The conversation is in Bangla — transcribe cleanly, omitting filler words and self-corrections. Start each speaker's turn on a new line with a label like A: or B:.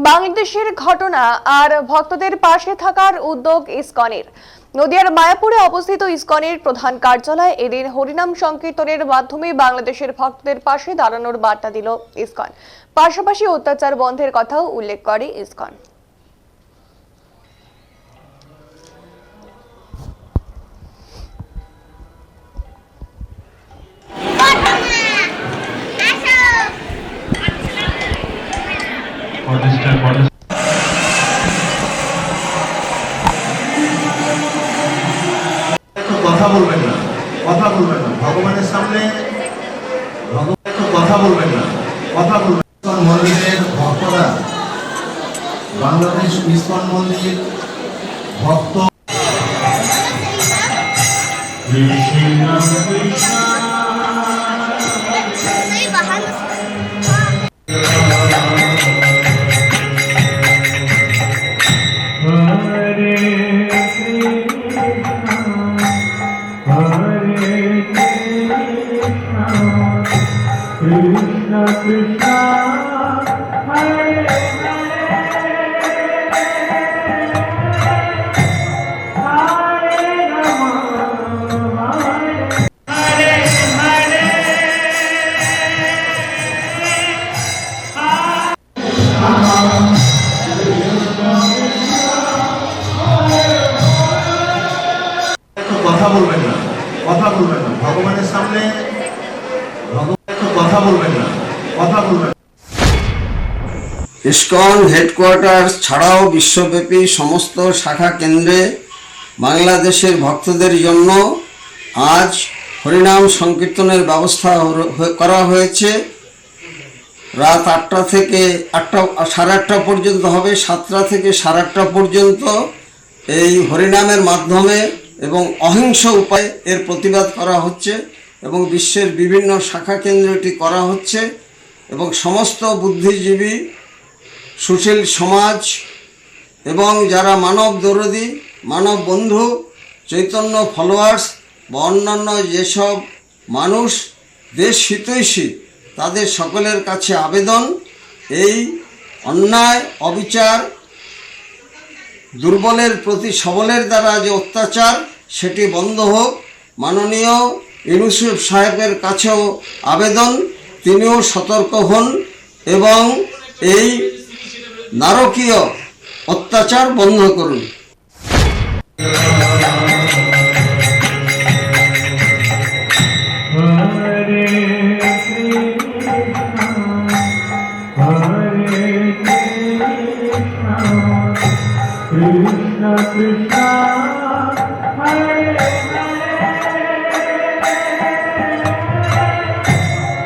A: বাংলাদেশের ঘটনা আর ভক্তদের পাশে থাকার উদ্যোগ ইসকনের। নদিয়ার মায়াপুরে অবস্থিত ইসকনের প্রধান কার্যালয়ে এদিন হরিনাম সংকীর্তনের মাধ্যমে বাংলাদেশের ভক্তদের পাশে দাঁড়ানোর বার্তা দিল ইসকন। পাশাপাশি অত্যাচার বন্ধের কথাও উল্লেখ করে ইসকন।
B: কথা বলবেন না, ভগবানের সামনে কথা বলবেন না, মন্দিরের ভক্তরা, বাংলাদেশ ইসকন মন্দির ভক্ত
C: Krishna Krishna Hare
B: কথা বলবেন না, ভগবানের সামনে কথা বলবেন না।
D: ইসকন হেডকোয়ার্টার ছাড়াও বিশ্বব্যাপী সমস্ত শাখা কেন্দ্রে বাংলাদেশের ভক্তদের জন্য আজ হরিনাম সংকীর্তনের ব্যবস্থা করা হয়েছে। রাত 8টা থেকে সাড়ে 8টা পর্যন্ত হবে। 7টা থেকে সাড়ে 8টা পর্যন্ত এই হরিনামের মাধ্যমে এবং অহিংস উপায়ে এর প্রতিবাদ করা হচ্ছে এবং বিশ্বের বিভিন্ন শাখা কেন্দ্রে এটি করা হচ্ছে এবং সমস্ত বুদ্ধিজীবী, সুশীল সমাজ এবং যারা মানব দরদী, মানব বন্ধু, চৈতন্য ফলোয়ার্স বা অন্যান্য যেসব মানুষ দেশ হিতৈষী, তাদের সকলের কাছে আবেদন, এই অন্যায় অবিচার, দুর্বলের প্রতি সবলের দ্বারা যে অত্যাচার, সেটি বন্ধ হোক। মাননীয় ইউনুস সাহেবের কাছেও আবেদন, তিনিও সতর্ক হন এবং এই নারকীয় অত্যাচার বন্ধ করুন।
C: Krishna Krishna